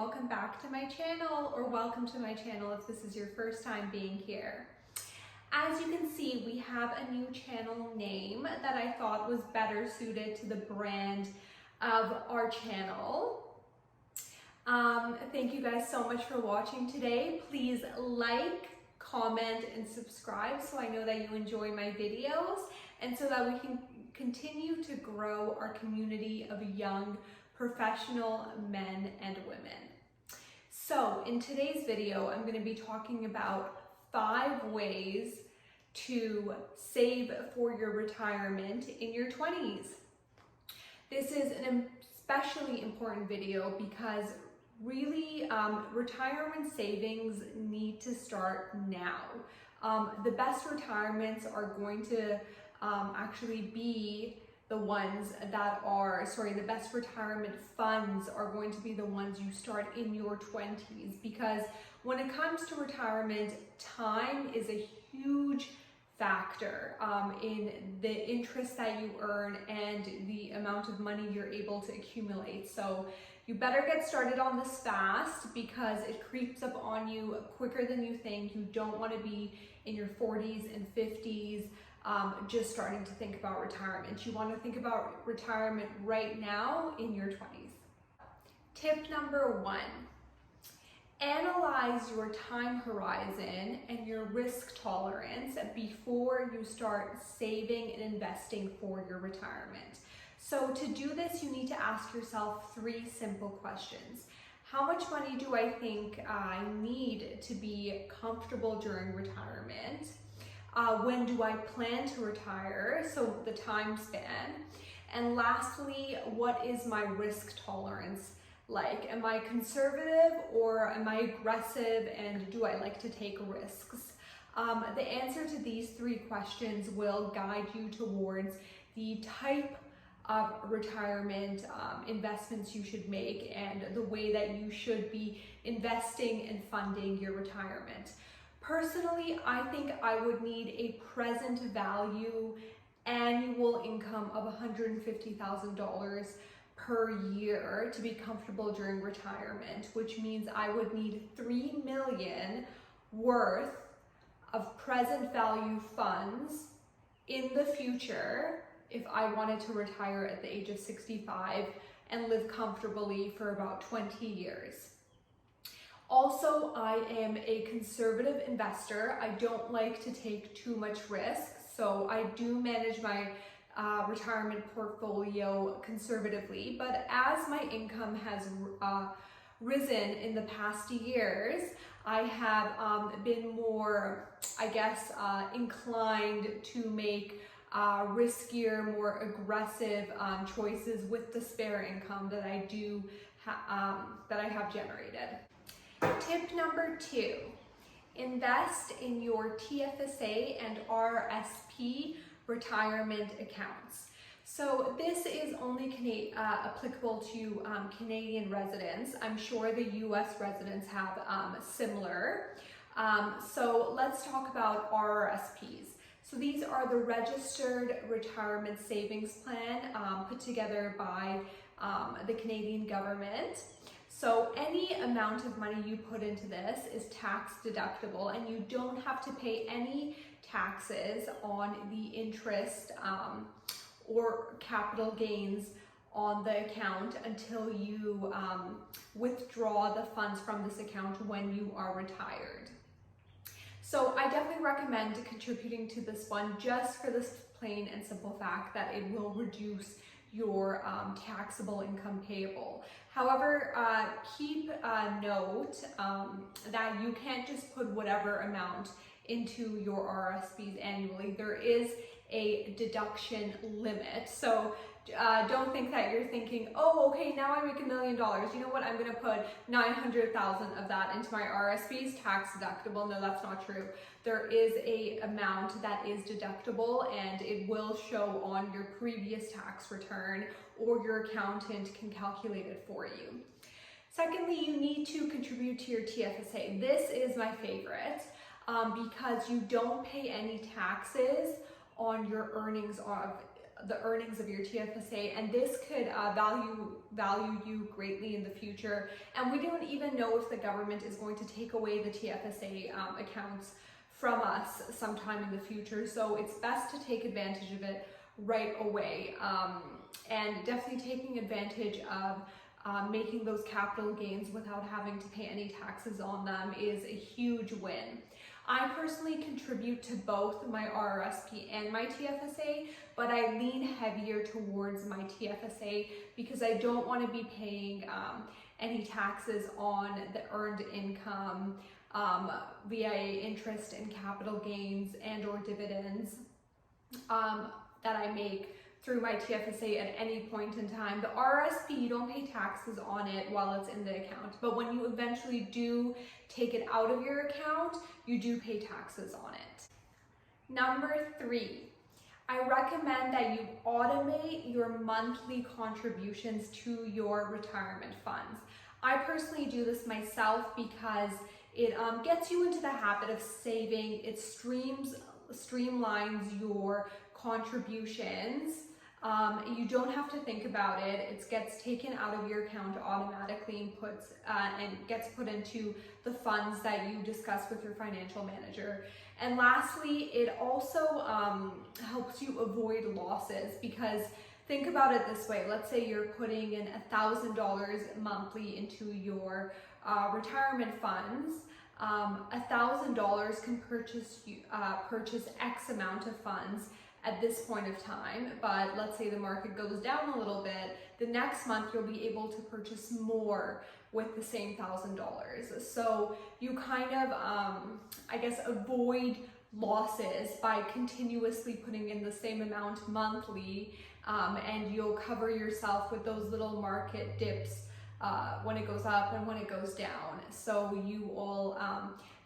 welcome back to my channel, or welcome to my channel if this is your first time being here. As you can see, we have a new channel name that I thought was better suited to the brand of our channel. Thank you guys so much for watching today. Please like, comment, and subscribe so I know that you enjoy my videos and so that we can continue to grow our community of young professional men and women. So in today's video, I'm going to be talking about 5 ways to save for your retirement in your 20s. This is an especially important video because really retirement savings need to start now. The best retirements are going to actually be the ones that are, the best retirement funds are going to be the ones you start in your 20s, because when it comes to retirement, time is a huge factor in the interest that you earn and the amount of money you're able to accumulate. So you better get started on this fast because it creeps up on you quicker than you think. You don't want to be in your 40s and 50s just starting to think about retirement. You want to think about retirement right now in your 20s. Tip number 1, analyze your time horizon and your risk tolerance before you start saving and investing for your retirement. So to do this, you need to ask yourself 3 simple questions. How much money do I think I need to be comfortable during retirement? When do I plan to retire? So the time span. And lastly, what is my risk tolerance like? Am I conservative or am I aggressive, and do I like to take risks? The answer to these 3 questions will guide you towards the type of retirement investments you should make and the way that you should be investing and funding your retirement. Personally, I think I would need a present value annual income of $150,000 per year to be comfortable during retirement, which means I would need $3 million worth of present value funds in the future if I wanted to retire at the age of 65 and live comfortably for about 20 years. Also, I am a conservative investor. I don't like to take too much risk, so I do manage my retirement portfolio conservatively, but as my income has risen in the past years, I have been more, inclined to make riskier, more aggressive choices with the spare income that I do that I have generated. Tip number 2, invest in your TFSA and RRSP retirement accounts. So this is only applicable to Canadian residents. I'm sure the US residents have similar. So let's talk about RRSPs. So these are the Registered Retirement Savings Plan put together by the Canadian government. So any amount of money you put into this is tax deductible, and you don't have to pay any taxes on the interest or capital gains on the account until you withdraw the funds from this account when you are retired. So I definitely recommend contributing to this one just for this plain and simple fact that it will reduce your taxable income payable. However, keep note that you can't just put whatever amount into your RRSPs annually. There is a deduction limit. So don't think that you're thinking, oh, okay, now I make $1 million. You know what? I'm going to put 900,000 of that into my RRSPs, tax deductible. No, that's not true. There is a amount that is deductible, and it will show on your previous tax return, or your accountant can calculate it for you. Secondly, you need to contribute to your TFSA. This is my favorite because you don't pay any taxes on your earnings of the earnings of your TFSA, and this could value you greatly in the future. And we don't even know if the government is going to take away the TFSA accounts from us sometime in the future. So it's best to take advantage of it right away, and definitely taking advantage of making those capital gains without having to pay any taxes on them is a huge win. I personally contribute to both my RRSP and my TFSA, but I lean heavier towards my TFSA because I don't want to be paying any taxes on the earned income via interest and capital gains and or dividends that I make through my TFSA at any point in time. The RRSP, you don't pay taxes on it while it's in the account, but when you eventually do take it out of your account, you do pay taxes on it. Number 3, I recommend that you automate your monthly contributions to your retirement funds. I personally do this myself because it gets you into the habit of saving. It streamlines your contributions. You don't have to think about it. It gets taken out of your account automatically and gets put into the funds that you discuss with your financial manager. And lastly, it also helps you avoid losses, because think about it this way. Let's say you're putting in $1,000 monthly into your retirement funds. $1,000 can purchase X amount of funds at this point of time, but let's say the market goes down a little bit, the next month you'll be able to purchase more with the same $1,000. So you kind of, I guess, avoid losses by continuously putting in the same amount monthly, and you'll cover yourself with those little market dips when it goes up and when it goes down. So you will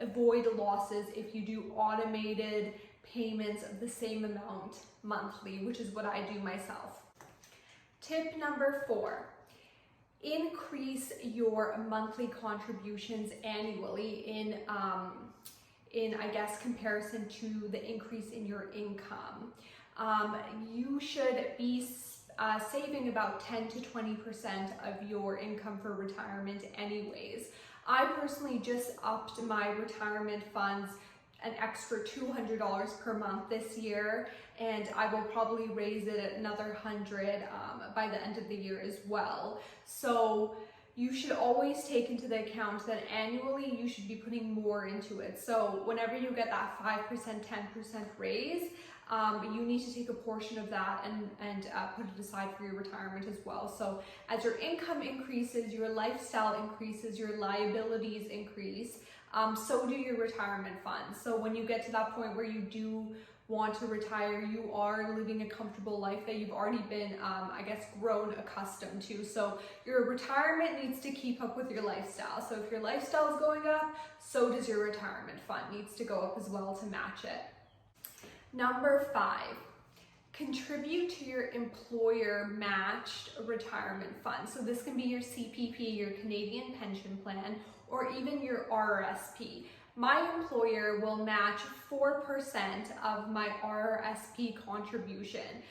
avoid losses if you do automated payments of the same amount monthly, which is what I do myself. Tip number 4, increase your monthly contributions annually in I guess comparison to the increase in your income. You should be saving about 10 to 20% of your income for retirement anyways. I personally just upped my retirement funds an extra $200 per month this year, and I will probably raise it at another $100 by the end of the year as well. So you should always take into the account that annually you should be putting more into it. So whenever you get that 5%, 10% raise, you need to take a portion of that and put it aside for your retirement as well. So as your income increases, your lifestyle increases, your liabilities increase, so do your retirement funds. So when you get to that point where you do want to retire, you are living a comfortable life that you've already been, I guess, grown accustomed to. So your retirement needs to keep up with your lifestyle. So if your lifestyle is going up, so does your retirement fund needs to go up as well to match it. Number 5, contribute to your employer matched retirement fund. So this can be your CPP, your Canadian pension plan, or even your RRSP. My employer will match 4% of my RRSP contribution.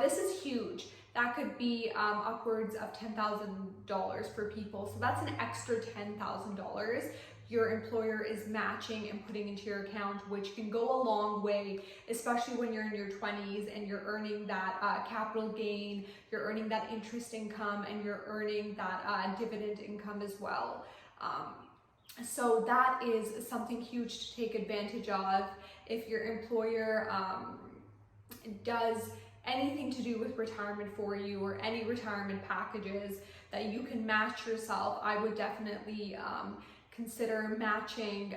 This is huge. That could be upwards of $10,000 for people. So that's an extra $10,000 your employer is matching and putting into your account, which can go a long way, especially when you're in your 20s and you're earning that capital gain, you're earning that interest income, and you're earning that dividend income as well. So that is something huge to take advantage of. If your employer does anything to do with retirement for you, or any retirement packages that you can match yourself, I would definitely consider matching,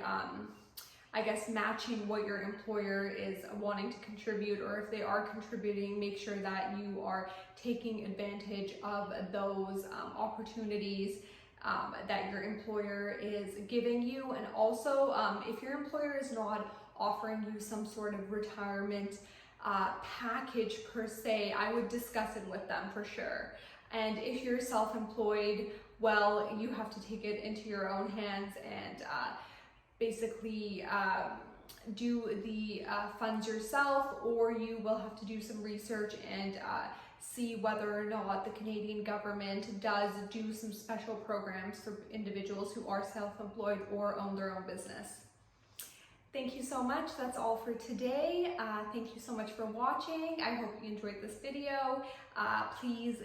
I guess, matching what your employer is wanting to contribute, or if they are contributing, make sure that you are taking advantage of those opportunities that your employer is giving you. And also, if your employer is not offering you some sort of retirement package per se, I would discuss it with them for sure. And if you're self-employed, well, you have to take it into your own hands and basically do the funds yourself, or you will have to do some research and see whether or not the Canadian government does do some special programs for individuals who are self-employed or own their own business. Thank you so much. That's all for today. Thank you so much for watching. I hope you enjoyed this video. Please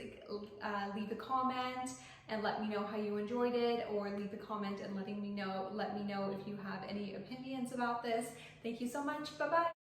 leave a comment and let me know how you enjoyed it, or leave a comment and let me know if you have any opinions about this. Thank you so much. Bye-bye.